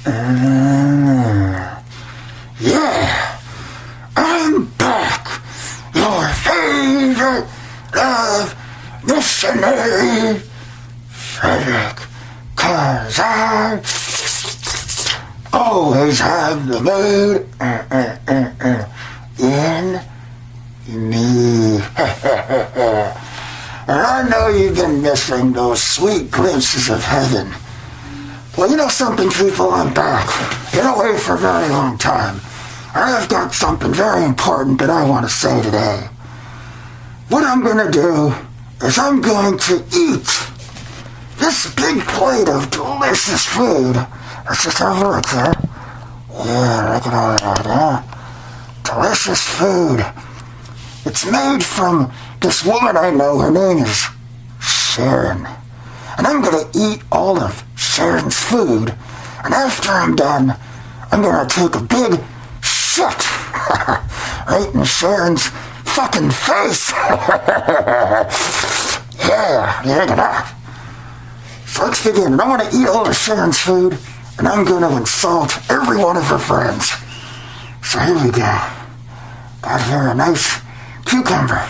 Yeah, I'm back, your favorite love missionary, Frederick, 'cause I always have the mood in me. And I know you've been missing those sweet glimpses of heaven. Well, you know something, people, I'm back. Been away for a very long time. I've got something very important that I want to say today. What I'm going to do is I'm going to eat this big plate of delicious food. Let's just have a look here. Yeah, look at all that, huh? Delicious food. It's made from this woman I know. Her name is Sharon. And I'm going to eat all of Sharon's food. And after I'm done, I'm going to take a big shit right in Sharon's fucking face. Yeah, look at that. So let's begin. I want to eat all of Sharon's food, and I'm going to insult every one of her friends. So here we go. Got here a nice cucumber.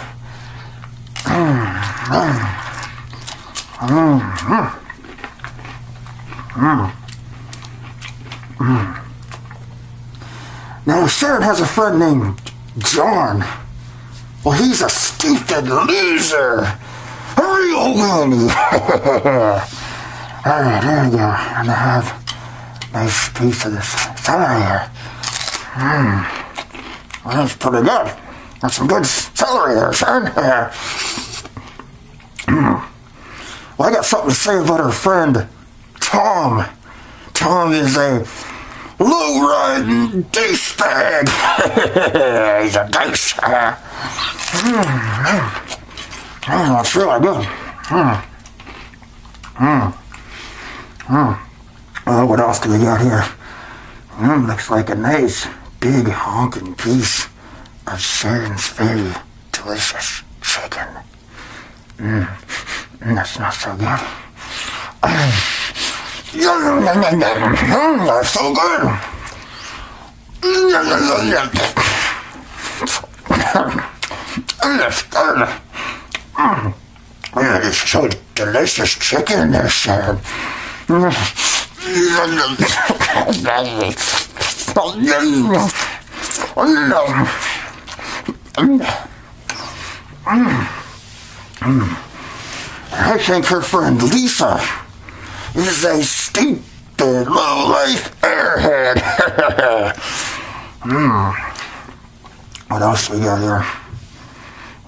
Now, Sharon has a friend named John. Well, he's a stupid loser. A real loony. Alright, there we go. I'm gonna have a nice piece of this celery here. Well, that's pretty good. That's some good celery there, Sharon. Well, I got something to say about her friend, Tom. Tom is a low-riding douchebag. He's a douche. That's really good. Well, what else do we got here? Looks like a nice, big, honking piece of Sharon's very delicious chicken. That's not so good. That's so good. That's good. It's so delicious chicken there, Sharon. I think her friend Lisa is a stupid, low-life airhead. What else we got here?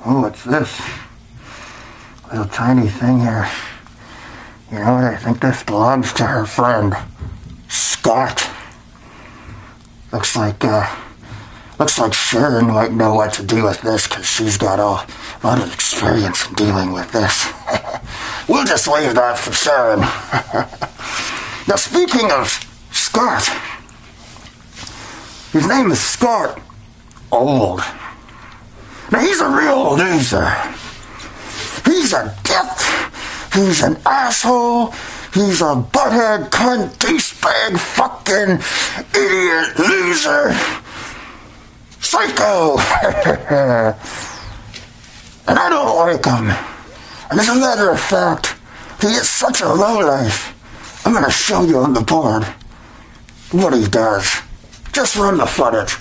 Oh, what's this? Little tiny thing here. You know what? I think this belongs to her friend Scott. Looks like Sharon might know what to do with this because she's got a lot of experience in dealing with this. We'll just leave that for Sharon. Now, speaking of Scott, his name is Scott Old. Now, he's a real loser. He's a dick. He's an asshole. He's a butthead, cunt, douchebag, fucking idiot, loser, psycho. And I don't like him. And as a matter of fact, he is such a lowlife. I'm going to show you on the board what he does. Just run the footage.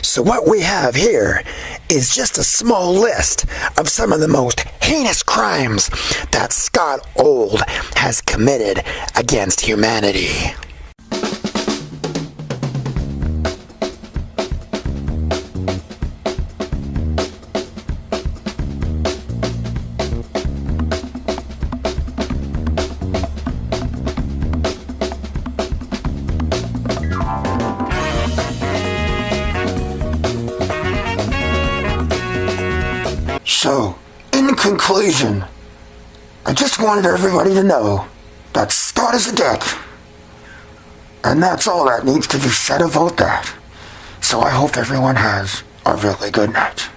So what we have here is just a small list of some of the most heinous crimes that Scott Old has committed against humanity. So, in conclusion, I just wanted everybody to know that Scott is a dick. And that's all that needs to be said about that. So I hope everyone has a really good night.